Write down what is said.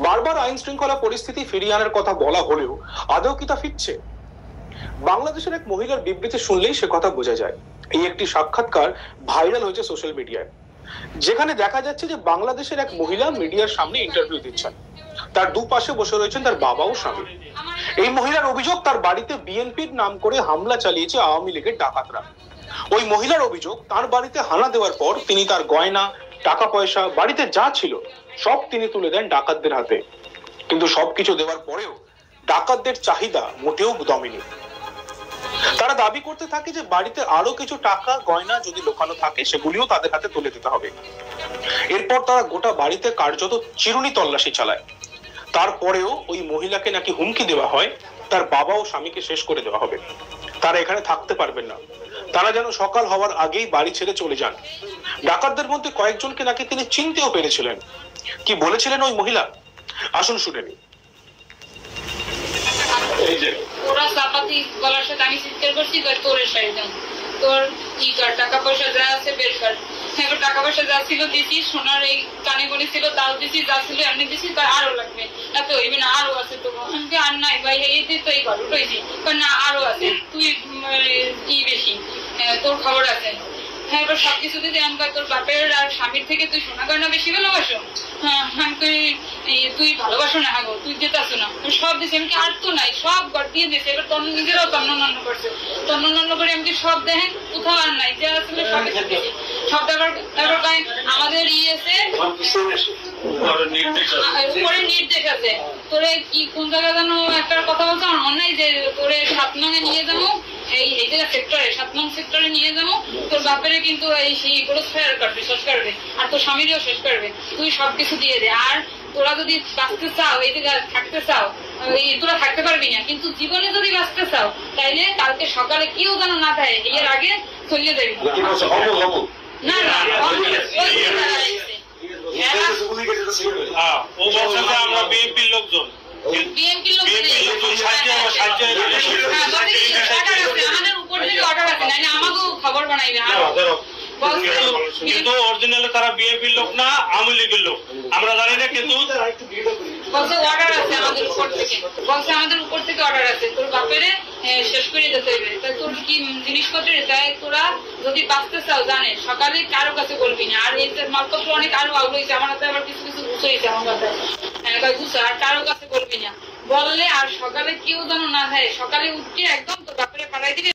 বারবার আইন শৃঙ্খলা পরিস্থিতি ফিরিয়ে আনার কথা বলা হলেও আদৌ কি তা ফিরছে? বাংলাদেশের এক মহিলার বিবৃতি শুনলেই সে কথা বোঝা যায়। এই একটি সাক্ষাৎকার ভাইরাল হয়েছে সোশ্যাল মিডিয়ায়, যেখানে দেখা যাচ্ছে যে বাংলাদেশের এক মহিলা মিডিয়ার সামনে ইন্টারভিউ দিচ্ছেন। তার দুপাশে বসে রয়েছেন তার বাবা ও স্বামী। এই মহিলার অভিযোগ, তার বাড়িতে বিএনপির নাম করে হামলা চালিয়েছে আওয়ামী লীগের ডাকাতরা। ওই মহিলার অভিযোগ, তার বাড়িতে হানা দেওয়ার পর তিনি তার গয়না, টাকা পয়সা, বাড়িতে যা ছিল সব তিনি তুলে দেন ডাকাতদের হাতে। কিন্তু সবকিছু দেওয়ার পরেও ডাকাতদের চাহিদা মোটেও দমেনি। তারা দাবি করতে থাকে যে বাড়িতে আরো কিছু টাকা, গয়না যদি লুকানো থাকে সেগুলিও তাদের হাতে তুলে দিতে হবে। এরপর তারা গোটা বাড়িতে কার্যত চিরুনি তল্লাশি চালায়। তারপরেও ওই মহিলাকে নাকি হুমকি দেওয়া হয় তার বাবা ও স্বামীকে শেষ করে দেওয়া হবে, তারা এখানে থাকতে পারবেন না, তারা যেন সকাল হওয়ার আগেই বাড়ি ছেড়ে চলে যান। ডাকাতদের মধ্যে কয়েকজনকে নাকি তিনি চিনতেও পেরেছিলেন। কি বলেছিলেন ওই মহিলা, আসুন শুনে নিন। এই যে ওরা চাপাতি গলার সাথে আমি চিৎকার করছি, তোর এসে যান, তোর কি কর, টাকা পয়সা যা আছে বের কর। এবার টাকা পয়সা যা ছিল দিছি, সোনার এই কানে গড়ি ছিল তাও দিছি, যা ছিল এমনি দিছি, তার আরো লাগবে, এত হইবে না, আরো আছে। তো আমাকে আর নাই ভাই, এই তো এই ঘর উঠেছি, না আরো আছে, তুই কি বেশি, তোর খবর আছে। হ্যাঁ, এবার সবকিছু দিদি আমি তোর বাপের আর স্বামীর থেকে তুই সোনা গয়না বেশি ভালোবাসো? হ্যাঁ, তুই ভালোবাসো না? হাগো তুই যেতাছো না, সব দিছে। আমি আর তো নাই, সব ঘর দিয়ে দিয়েছে। এবার তন্ন নিজেরাও তন্ন করছে, তন্ন করে আমি সব দেখেন কোথাও আর নাই, যা আসলে সব দিয়েছি সব। তারপর আমাদের উপরে নির্দেশ আছে, তোরে কি কোন জায়গা যেন একটা কথা বলছে আমার মনে নাই, যে তোরে 7 নঙে নিয়ে যাবো, এই জায়গা সেক্টরে 7 নং সেক্টরে নিয়ে যাবো, তোর বাপেরে কিন্তু এই সেইগুলো কাটবে, শেষ করবে, আর তোর স্বামীরও শেষ করবে। তুই সবকিছু দিয়ে দে, আর তোরা যদি বাঁচতে চাও, এই জায়গায় থাকতে চাও, তোরা থাকতে পারবি না, কিন্তু জীবনে যদি বাঁচতে চাও তাইলে কালকে সকালে কেউ যেন না থাকে, এর আগে চলে যাবি। না না, আমরা বিএনপির লোকজন, আমাদের উপর থেকে অর্ডার আছে, নাহলে আমাকেও খবর বানাইবে। কিন্তু অরিজিনালি তারা বিএনপির লোক না, আওয়ামী লীগের লোক, আমরা জানি না। কিন্তু বলছে অর্ডার আছে আমাদের উপর থেকে, বলছে আমাদের উপর থেকে অর্ডার আছে, তোর বাপেরে শেষ করে যেতে হবে। তাই তোর কি জিনিসপত্র, তাই তোরা যদি বাঁচতে চাও জানে সকালে কারো কাছে বলবি না। আর এই মালপত্র অনেক আরো আউল হয়েছে, আমার হাতে আবার কিছু কিছু গুছো হয়েছে আমার কাছে, গুছো, আর কারো কাছে বলবি না। বললে আর সকালে কেউ যেন না থাকে, সকালে উঠে একদম তোর বাপেরে পাঠাই দিবি।